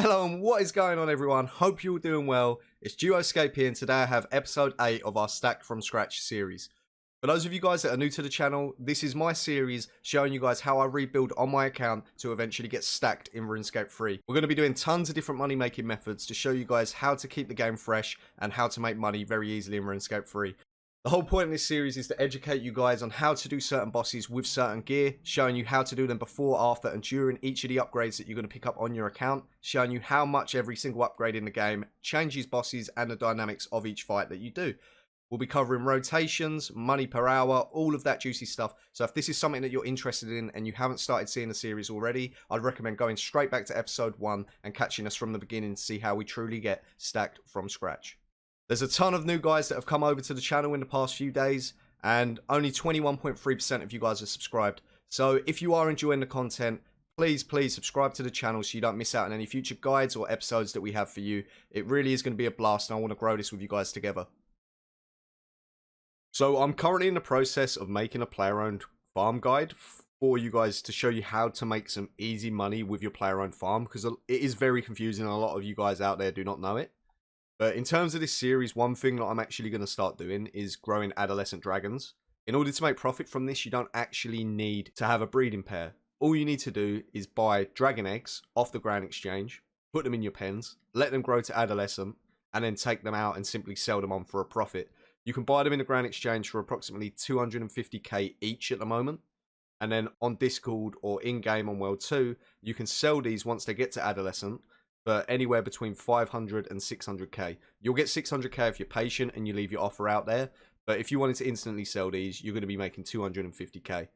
Hello and what is going on everyone? Hope you're all doing well. It's Scape here and today I have episode 8 of our Stack from Scratch series. For those of you guys that are new to the channel, this is my series showing you guys how I rebuild on my account to eventually get stacked in Runescape 3. We're going to be doing tons of different money making methods to show you guys how to keep the game fresh and how to make money very easily in Runescape 3. The whole point of this series is to educate you guys on how to do certain bosses with certain gear, showing you how to do them before, after and during each of the upgrades that you're going to pick up on your account, showing you how much every single upgrade in the game changes bosses and the dynamics of each fight that you do. We'll be covering rotations, money per hour, all of that juicy stuff. So if this is something that you're interested in and you haven't started seeing the series already, I'd recommend going straight back to episode 1 and catching us from the beginning to see how we truly get stacked from scratch. There's a ton of new guys that have come over to the channel in the past few days, and only 21.3% of you guys are subscribed. So if you are enjoying the content, please subscribe to the channel so you don't miss out on any future guides or episodes that we have for you. It really is going to be a blast and I want to grow this with you guys together. So I'm currently in the process of making a player-owned farm guide for you guys to show you how to make some easy money with your player-owned farm, because it is very confusing and a lot of you guys out there do not know it. But in terms of this series, one thing that I'm actually going to start doing is growing adolescent dragons. In order to make profit from this, you don't actually need to have a breeding pair. All you need to do is buy dragon eggs off the Grand Exchange, put them in your pens, let them grow to adolescent, and then take them out and simply sell them on for a profit. You can buy them in the Grand Exchange for approximately 250k each at the moment. And then on Discord or in-game on World 2, you can sell these once they get to adolescent for anywhere between 500 and 600k. You'll get 600k if you're patient and you leave your offer out there. But if you wanted to instantly sell these, you're going to be making 250k.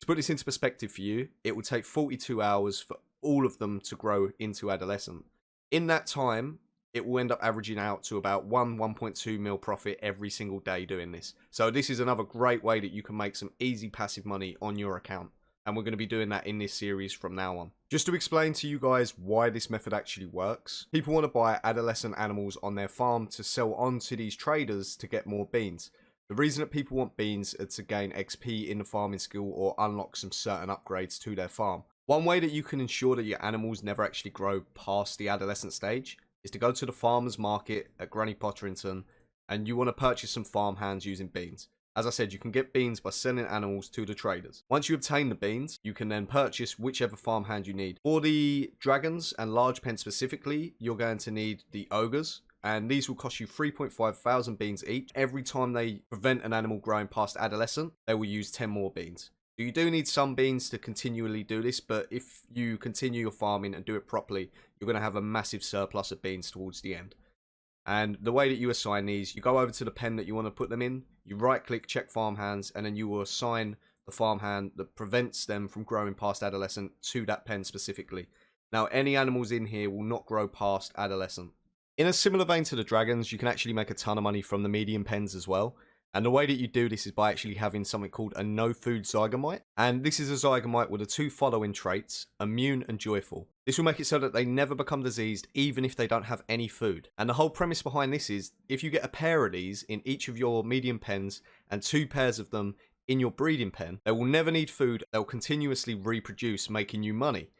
To put this into perspective for you, it will take 42 hours for all of them to grow into adolescent. In that time, it will end up averaging out to about 1.2 mil profit every single day doing this. So this is another great way that you can make some easy passive money on your account. And we're going to be doing that in this series from now on. Just to explain to you guys why this method actually works, people want to buy adolescent animals on their farm to sell on to these traders to get more beans. The reason that people want beans is to gain XP in the farming skill or unlock some certain upgrades to their farm. One way that you can ensure that your animals never actually grow past the adolescent stage is to go to the farmer's market at Granny Potterington and you want to purchase some farm hands using beans. As I said, you can get beans by selling animals to the traders. Once you obtain the beans, you can then purchase whichever farmhand you need. For the dragons and large pens specifically, you're going to need the ogres, and these will cost you 3.5 thousand beans each. Every time they prevent an animal growing past adolescent, they will use 10 more beans. So you do need some beans to continually do this, but if you continue your farming and do it properly, you're going to have a massive surplus of beans towards the end. And the way that you assign these, you go over to the pen that you want to put them in, you right click, check farm hands, and then you will assign the farm hand that prevents them from growing past adolescent to that pen specifically. Now, any animals in here will not grow past adolescent. In a similar vein to the dragons, you can actually make a ton of money from the medium pens as well. And the way that you do this is by actually having something called a no-food Zygamite. And this is a Zygamite with the two following traits, immune and joyful. This will make it so that they never become diseased even if they don't have any food. And the whole premise behind this is, if you get a pair of these in each of your medium pens and 2 pairs of them in your breeding pen, they will never need food, they'll continuously reproduce, making you money.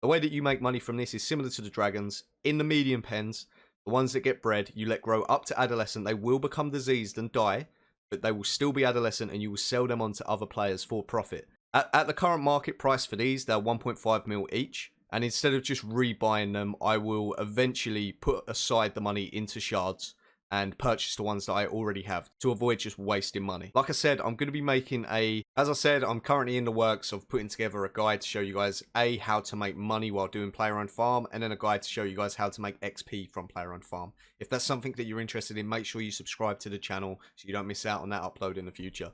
The way that you make money from this is similar to the dragons. In the medium pens, the ones that get bred, you let grow up to adolescent, they will become diseased and die, but they will still be adolescent and you will sell them on to other players for profit. At the current market price for these, they're 1.5 mil each. And instead of just rebuying them, I will eventually put aside the money into shards and purchase the ones that I already have to avoid just wasting money. Like I said, I'm going to be making as I said, I'm currently in the works of putting together a guide to show you guys how to make money while doing player-owned farm, and then a guide to show you guys how to make XP from player-owned farm. If that's something that you're interested in, make sure you subscribe to the channel so you don't miss out on that upload in the future.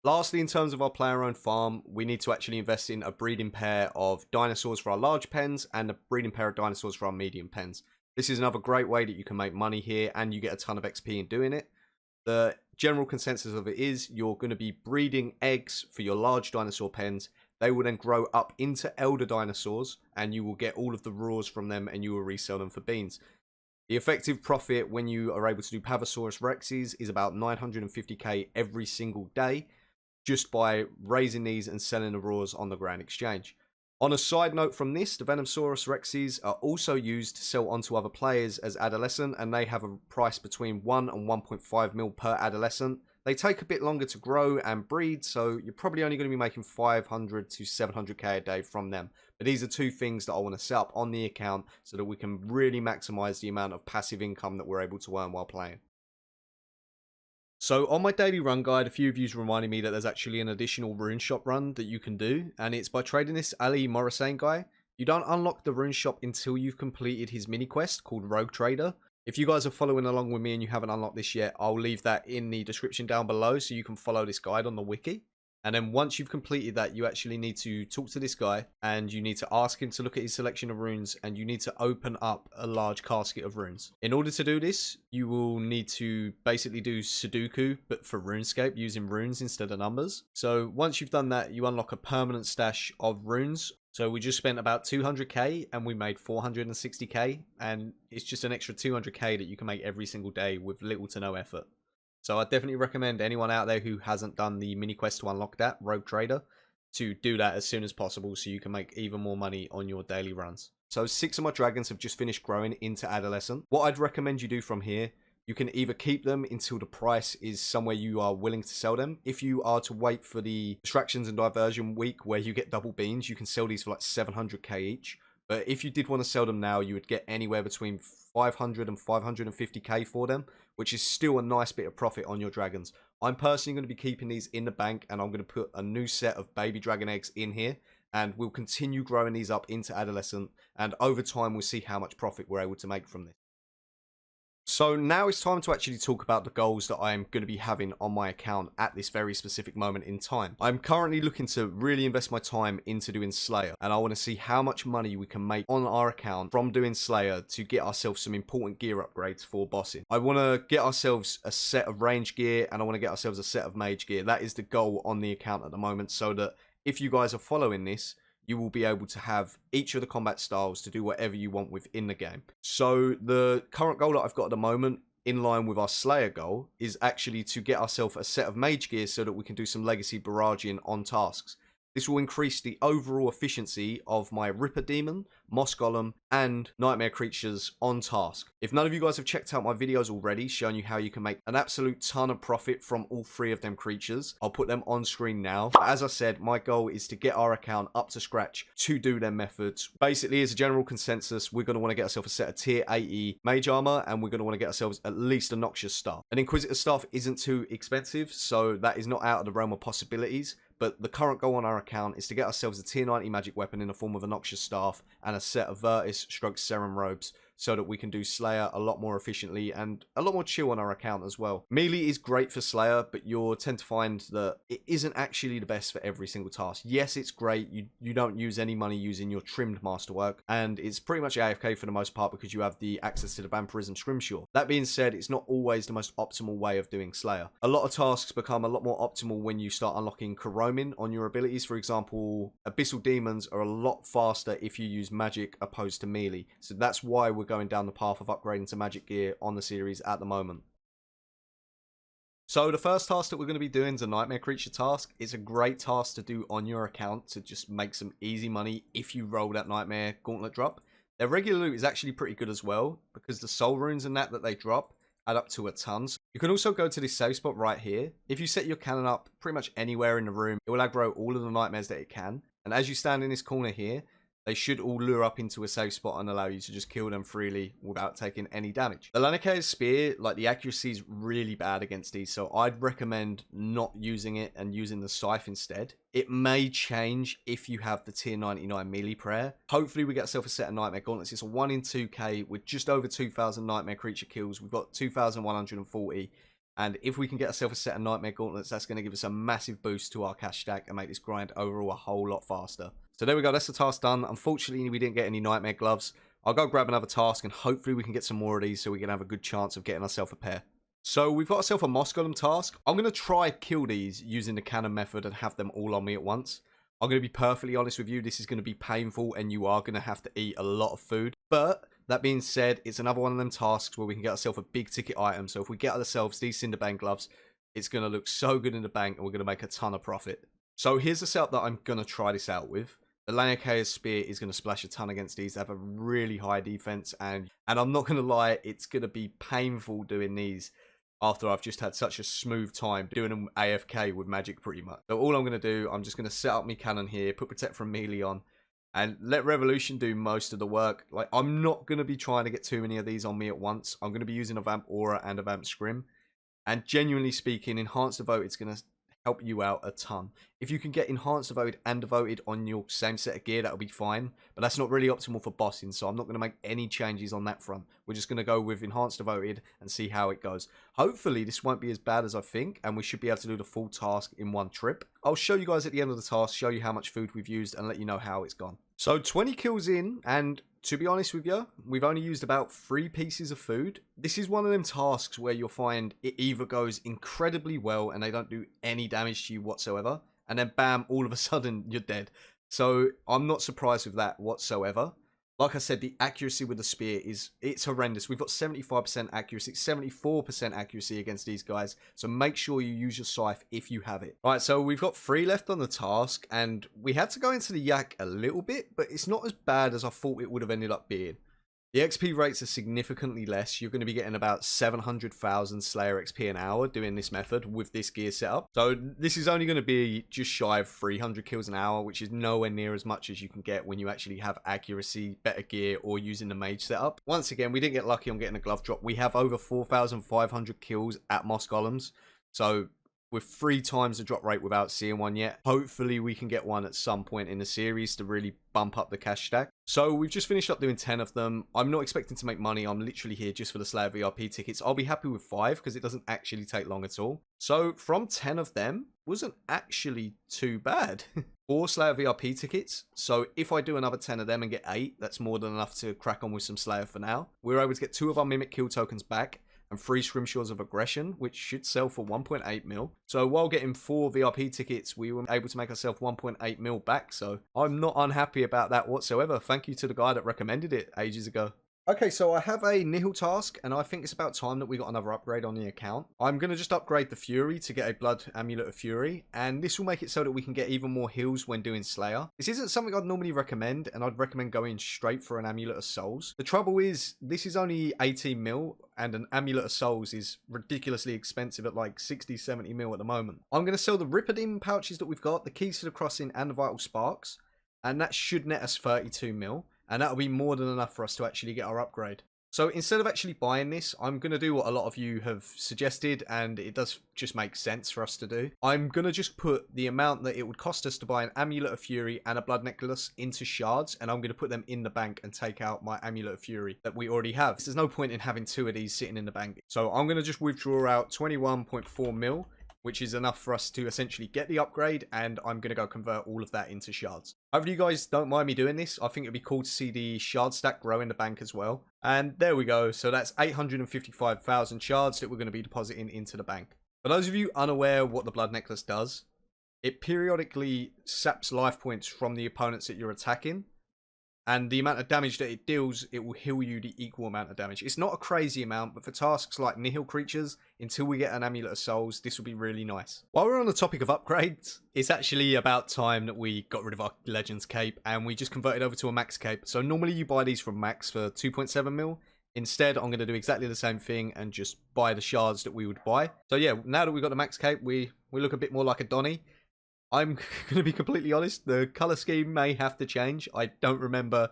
Lastly, in terms of our player-owned farm, we need to actually invest in a breeding pair of dinosaurs for our large pens and a breeding pair of dinosaurs for our medium pens. This is another great way that you can make money here and you get a ton of XP in doing it. The general consensus of it is you're going to be breeding eggs for your large dinosaur pens. They will then grow up into elder dinosaurs and you will get all of the raws from them and you will resell them for beans. The effective profit when you are able to do Pavosaurus Rexes is about 950k every single day, just by raising these and selling the raws on the Grand Exchange. On a side note from this, the Venomsaurus Rexes are also used to sell onto other players as Adolescent, and they have a price between 1 and 1.5 mil per Adolescent. They take a bit longer to grow and breed, so you're probably only going to be making 500 to 700k a day from them. But these are two things that I want to set up on the account so that we can really maximize the amount of passive income that we're able to earn while playing. So on my daily run guide, a few of you reminded me that there's actually an additional rune shop run that you can do, and it's by trading this Ali Morrisane guy. You don't unlock the rune shop until you've completed his mini quest called Rogue Trader. If you guys are following along with me and you haven't unlocked this yet, I'll leave that in the description down below so you can follow this guide on the wiki. And then once you've completed that, you actually need to talk to this guy and you need to ask him to look at his selection of runes, and you need to open up a large casket of runes. In order to do this, you will need to basically do Sudoku, but for Runescape, using runes instead of numbers. So once you've done that, you unlock a permanent stash of runes. So we just spent about 200k and we made 460k, and it's just an extra 200k that you can make every single day with little to no effort. So I definitely recommend anyone out there who hasn't done the mini quest to unlock that, Rogue Trader, to do that as soon as possible so you can make even more money on your daily runs. So 6 of my dragons have just finished growing into Adolescent. What I'd recommend you do from here, you can either keep them until the price is somewhere you are willing to sell them. If you are to wait for the distractions and diversion week where you get double beans, you can sell these for like 700k each. But if you did want to sell them now, you would get anywhere between 500 and 550k for them, which is still a nice bit of profit on your dragons. I'm personally going to be keeping these in the bank, and I'm going to put a new set of baby dragon eggs in here, and we'll continue growing these up into Adolescent, and over time we'll see how much profit we're able to make from this. So now it's time to actually talk about the goals that I'm going to be having on my account at this very specific moment in time. I'm currently looking to really invest my time into doing Slayer, and I want to see how much money we can make on our account from doing Slayer to get ourselves some important gear upgrades for bossing. I want to get ourselves a set of range gear, and I want to get ourselves a set of mage gear. That is the goal on the account at the moment, so that if you guys are following this, you will be able to have each of the combat styles to do whatever you want within the game. So the current goal that I've got at the moment, in line with our Slayer goal, is actually to get ourselves a set of mage gear so that we can do some legacy barraging on tasks. This will increase the overall efficiency of my Ripper Demon, Moss Golem, and Nightmare Creatures on task. If none of you guys have checked out my videos already showing you how you can make an absolute ton of profit from all 3 of them creatures, I'll put them on screen now. But as I said, my goal is to get our account up to scratch to do them methods. Basically, as a general consensus, we're going to want to get ourselves a set of tier 80 mage armor, and we're going to want to get ourselves at least a Noxious staff. An Inquisitor staff isn't too expensive, so that is not out of the realm of possibilities. But the current goal on our account is to get ourselves a tier 90 magic weapon in the form of a Noxious staff and a set of Virtus / Serum robes, so that we can do Slayer a lot more efficiently and a lot more chill on our account as well. Melee is great for Slayer, but you'll tend to find that it isn't actually the best for every single task. Yes, it's great. You don't use any money using your trimmed masterwork, and it's pretty much AFK for the most part because you have the access to the Vampirism Scrimshaw. That being said, it's not always the most optimal way of doing Slayer. A lot of tasks become a lot more optimal when you start unlocking Coroming on your abilities. For example, Abyssal Demons are a lot faster if you use magic opposed to melee. So that's why we're going down the path of upgrading to magic gear on the series at the moment. So the first task that we're going to be doing is a Nightmare Creature task. It's a great task to do on your account to just make some easy money if you roll that Nightmare Gauntlet drop. Their regular loot is actually pretty good as well, because the soul runes and that they drop add up to a ton. You can also go to this safe spot right here. If you set your cannon up pretty much anywhere in the room, it will aggro all of the nightmares that it can. And as you stand in this corner here, they should all lure up into a safe spot and allow you to just kill them freely without taking any damage. The Lanicae's Spear, like, the accuracy is really bad against these, so I'd recommend not using it and using the Scythe instead. It may change if you have the tier 99 melee prayer. Hopefully we get ourselves a set of Nightmare Gauntlets. It's a 1 in 2k with just over 2,000 Nightmare Creature kills. We've got 2,140. And if we can get ourselves a set of Nightmare Gauntlets, that's going to give us a massive boost to our cash stack and make this grind overall a whole lot faster. So there we go, that's the task done. Unfortunately, we didn't get any Nightmare Gloves. I'll go grab another task and hopefully we can get some more of these so we can have a good chance of getting ourselves a pair. So we've got ourselves a Moss Golem task. I'm going to try kill these using the cannon method and have them all on me at once. I'm going to be perfectly honest with you, this is going to be painful and you are going to have to eat a lot of food. But that being said, it's another one of them tasks where we can get ourselves a big ticket item. So if we get ourselves these Cinderbane gloves, it's going to look so good in the bank and we're going to make a ton of profit. So here's the setup that I'm going to try this out with. The Lannica's spear is going to splash a ton against these. They have a really high defense, and I'm not going to lie, it's going to be painful doing these after I've just had such a smooth time doing them AFK with magic pretty much. So all I'm going to do, I'm just going to set up my cannon here, put protect from melee on, and let Revolution do most of the work. Like, I'm not going to be trying to get too many of these on me at once. I'm going to be using a Vamp Aura and a Vamp Scrim. And genuinely speaking, Enhanced Devoted is going to help you out a ton. If you can get Enhanced Devoted and Devoted on your same set of gear, that'll be fine. But that's not really optimal for bossing, so I'm not going to make any changes on that front. We're just going to go with Enhanced Devoted and see how it goes. Hopefully, this won't be as bad as I think, and we should be able to do the full task in one trip. I'll show you guys at the end of the task, show you how much food we've used, and let you know how it's gone. So 20 kills in, and to be honest with you, we've only used about 3 pieces of food. This is one of them tasks where you'll find it either goes incredibly well and they don't do any damage to you whatsoever, and then bam, all of a sudden you're dead. So I'm not surprised with that whatsoever. Like I said, the accuracy with the spear it's horrendous. We've got 75% accuracy, 74% accuracy against these guys. So make sure you use your scythe if you have it. All right, so we've got 3 left on the task, and we had to go into the yak a little bit, but it's not as bad as I thought it would have ended up being. The XP rates are significantly less. You're going to be getting about 700,000 Slayer XP an hour doing this method with this gear setup. So this is only going to be just shy of 300 kills an hour, which is nowhere near as much as you can get when you actually have accuracy, better gear, or using the mage setup. Once again, we didn't get lucky on getting a glove drop. We have over 4,500 kills at Moss Golems. So with 3 times the drop rate without seeing one yet. Hopefully we can get one at some point in the series to really bump up the cash stack. So we've just finished up doing 10 of them. I'm not expecting to make money. I'm literally here just for the Slayer VRP tickets. I'll be happy with 5 because it doesn't actually take long at all. So from 10 of them, wasn't actually too bad. 4 Slayer VRP tickets. So if I do another 10 of them and get 8, that's more than enough to crack on with some Slayer for now. We were able to get 2 of our Mimic Kill tokens back, and 3 Scrimshaws of Aggression, which should sell for 1.8 mil. So while getting 4 VRP tickets, we were able to make ourselves 1.8 mil back. So I'm not unhappy about that whatsoever. Thank you to the guy that recommended it ages ago. Okay, so I have a Nihil task, and I think it's about time that we got another upgrade on the account. I'm going to just upgrade the Fury to get a Blood Amulet of Fury, and this will make it so that we can get even more heals when doing Slayer. This isn't something I'd normally recommend, and I'd recommend going straight for an Amulet of Souls. The trouble is, this is only 18 mil, and an Amulet of Souls is ridiculously expensive at like 60, 70 mil at the moment. I'm going to sell the Ripidine pouches that we've got, the Keys to the Crossing, and the Vital Sparks, and that should net us 32 mil. And that'll be more than enough for us to actually get our upgrade. So instead of actually buying this, I'm going to do what a lot of you have suggested, and it does just make sense for us to do. I'm going to just put the amount that it would cost us to buy an Amulet of Fury and a Blood Necklace into shards, and I'm going to put them in the bank and take out my Amulet of Fury that we already have. There's no point in having 2 of these sitting in the bank. So I'm going to just withdraw out 21.4 mil. Which is enough for us to essentially get the upgrade, and I'm going to go convert all of that into shards. Hopefully you guys don't mind me doing this. I think it'd be cool to see the shard stack grow in the bank as well. And there we go. So that's 855,000 shards that we're going to be depositing into the bank. For those of you unaware what the Blood Necklace does, it periodically saps life points from the opponents that you're attacking. And the amount of damage that it deals, it will heal you the equal amount of damage. It's not a crazy amount, but for tasks like Nihil creatures, until we get an Amulet of Souls, this will be really nice. While we're on the topic of upgrades, it's actually about time that we got rid of our Legends Cape, and we just converted over to a Max Cape. So normally you buy these from Max for 2.7 mil. Instead, I'm going to do exactly the same thing and just buy the shards that we would buy. So yeah, now that we've got the Max Cape, we look a bit more like a Donny. I'm going to be completely honest, the colour scheme may have to change. I don't remember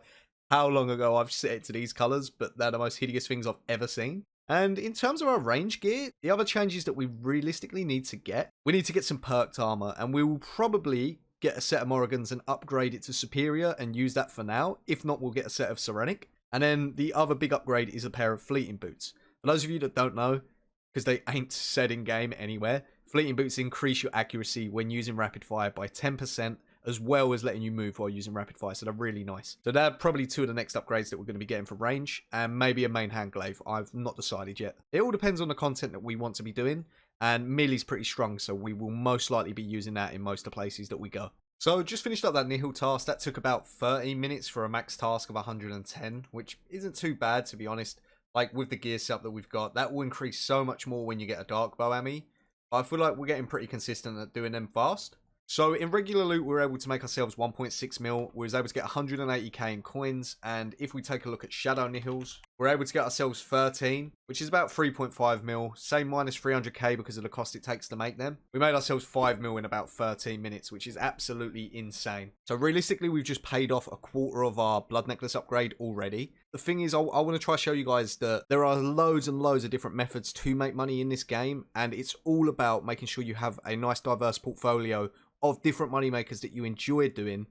how long ago I've set it to these colours, but they're the most hideous things I've ever seen. And in terms of our range gear, the other changes that we realistically need to get, we need to get some perked armour, and we will probably get a set of Morrigans and upgrade it to Superior and use that for now. If not, we'll get a set of Serenic. And then the other big upgrade is a pair of Fleeting Boots. For those of you that don't know, because they ain't said in game anywhere, Fleeting Boots increase your accuracy when using Rapid Fire by 10%, as well as letting you move while using Rapid Fire, so they're really nice. So they're probably 2 of the next upgrades that we're going to be getting for range, and maybe a main hand glaive. I've not decided yet. It all depends on the content that we want to be doing, and melee's pretty strong, so we will most likely be using that in most of the places that we go. So just finished up that Nihil task. That took about 30 minutes for a max task of 110, which isn't too bad, to be honest. Like, with the gear setup that we've got, that will increase so much more when you get a Dark Bow Ami. I feel like we're getting pretty consistent at doing them fast. So in regular loot, we were able to make ourselves 1.6 mil. We was able to get 180k in coins. And if we take a look at Shadow Nihils, we're able to get ourselves 13, which is about 3.5 mil. Same minus 300k because of the cost it takes to make them. We made ourselves 5 mil in about 13 minutes, which is absolutely insane. So realistically, we've just paid off a quarter of our blood necklace upgrade already. The thing is, I want to try to show you guys that there are loads and loads of different methods to make money in this game. And it's all about making sure you have a nice diverse portfolio of different money makers that you enjoy doing,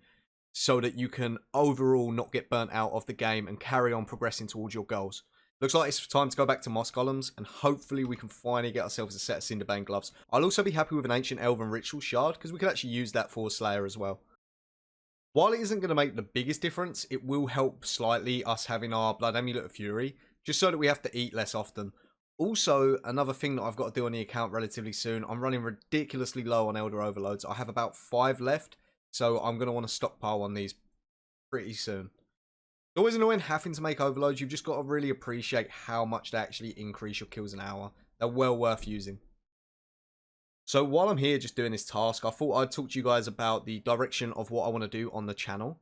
so that you can overall not get burnt out of the game and carry on progressing towards your goals. Looks like it's time to go back to Moss Golems, and hopefully we can finally get ourselves a set of Cinderbane gloves. I'll also be happy with an Ancient Elven Ritual Shard, because we could actually use that for Slayer as well. While it isn't going to make the biggest difference, it will help slightly us having our Blood Amulet of Fury, just so that we have to eat less often. Also, another thing that I've got to do on the account relatively soon, I'm running ridiculously low on Elder Overloads. I have about 5 left, so I'm going to want to stockpile on these pretty soon. It's always annoying having to make overloads. You've just got to really appreciate how much they actually increase your kills an hour. They're well worth using. So while I'm here just doing this task, I thought I'd talk to you guys about the direction of what I want to do on the channel.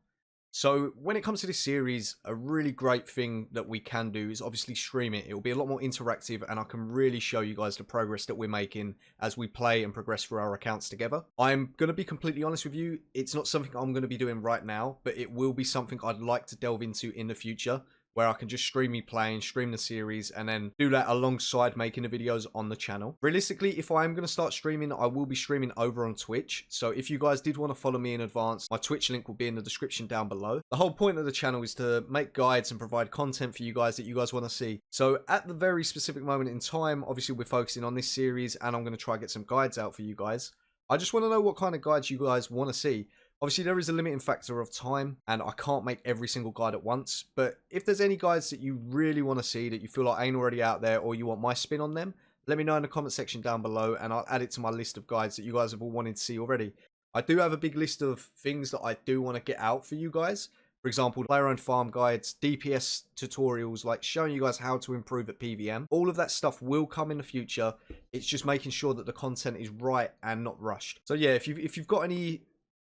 So when it comes to this series, a really great thing that we can do is obviously stream it. It will be a lot more interactive, and I can really show you guys the progress that we're making as we play and progress through our accounts together. I'm going to be completely honest with you. It's not something I'm going to be doing right now, but it will be something I'd like to delve into in the future, where I can just stream me playing, stream the series, and then do that alongside making the videos on the channel. Realistically, if I am going to start streaming, I will be streaming over on Twitch. So if you guys did want to follow me in advance, my Twitch link will be in the description down below. The whole point of the channel is to make guides and provide content for you guys that you guys want to see. So at the very specific moment in time, obviously we're focusing on this series, and I'm going to try and get some guides out for you guys. I just want to know what kind of guides you guys want to see. Obviously, there is a limiting factor of time, and I can't make every single guide at once. But if there's any guides that you really want to see that you feel like ain't already out there, or you want my spin on them, let me know in the comment section down below, and I'll add it to my list of guides that you guys have all wanted to see already. I do have a big list of things that I do want to get out for you guys. For example, player-owned farm guides, DPS tutorials, like showing you guys how to improve at PVM. All of that stuff will come in the future. It's just making sure that the content is right and not rushed. So yeah, if you've got any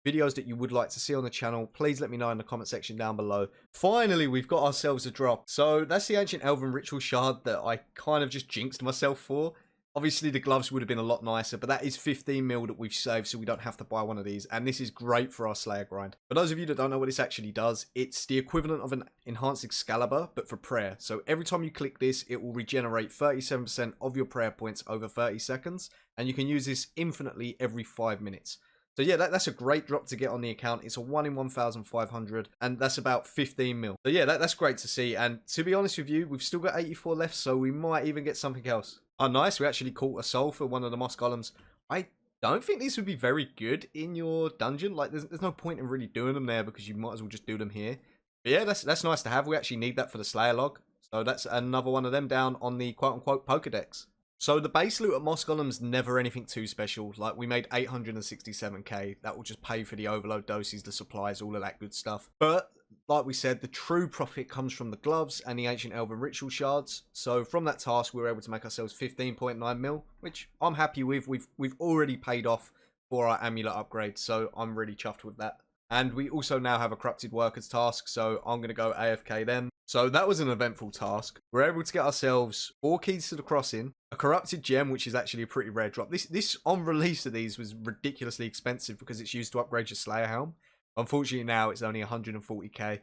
videos that you would like to see on the channel, please let me know in the comment section down below. Finally, we've got ourselves a drop. So that's the Ancient Elven Ritual Shard that I kind of just jinxed myself for. Obviously, the gloves would have been a lot nicer, but that is 15 mil that we've saved, so we don't have to buy one of these. And this is great for our Slayer grind. For those of you that don't know what this actually does, it's the equivalent of an enhanced Excalibur, but for prayer. So every time you click this, it will regenerate 37% of your prayer points over 30 seconds. And you can use this infinitely every 5 minutes. So yeah, that's a great drop to get on the account. It's a 1 in 1,500, and that's about 15 mil. So yeah, that's great to see. And to be honest with you, we've still got 84 left, so we might even get something else. Oh, nice. We actually caught a soul for one of the Moss Golems. I don't think these would be very good in your dungeon. Like, there's no point in really doing them there, because you might as well just do them here. But yeah, that's nice to have. We actually need that for the Slayer log. So that's another one of them down on the quote-unquote Pokedex. So the base loot at Moss Golem's never anything too special. Like, we made 867k. That will just pay for the overload doses, the supplies, all of that good stuff. But like we said, the true profit comes from the gloves and the Ancient Elven Ritual Shards. So from that task, we were able to make ourselves 15.9 mil, which I'm happy with. We've already paid off for our amulet upgrade, so I'm really chuffed with that. And we also now have a Corrupted Workers task, so I'm going to go AFK them. So that was an eventful task. We're able to get ourselves 4 keys to the crossing, a Corrupted Gem, which is actually a pretty rare drop. This on release of these was ridiculously expensive because it's used to upgrade your Slayer helm. Unfortunately now it's only 140k.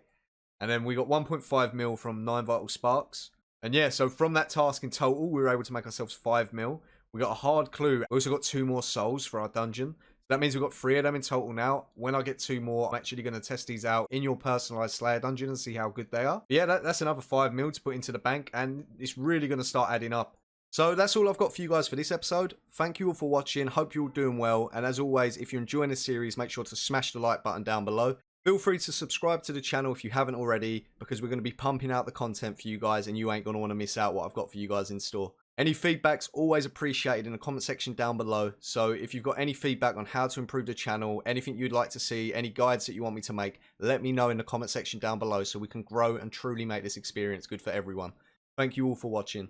And then we got 1.5 mil from 9 Vital Sparks. And yeah, so from that task in total, we were able to make ourselves 5 mil. We got a hard clue. We also got 2 more souls for our dungeon. That means we've got 3 of them in total now. When I get 2 more, I'm actually going to test these out in your personalized Slayer dungeon and see how good they are. But yeah, that's another 5 mil to put into the bank, and it's really going to start adding up. So that's all I've got for you guys for this episode. Thank you all for watching. Hope you're all doing well. And as always, if you're enjoying this series, make sure to smash the like button down below. Feel free to subscribe to the channel if you haven't already, because we're going to be pumping out the content for you guys, and you ain't going to want to miss out what I've got for you guys in store. Any feedback's always appreciated in the comment section down below. So if you've got any feedback on how to improve the channel, anything you'd like to see, any guides that you want me to make, let me know in the comment section down below so we can grow and truly make this experience good for everyone. Thank you all for watching.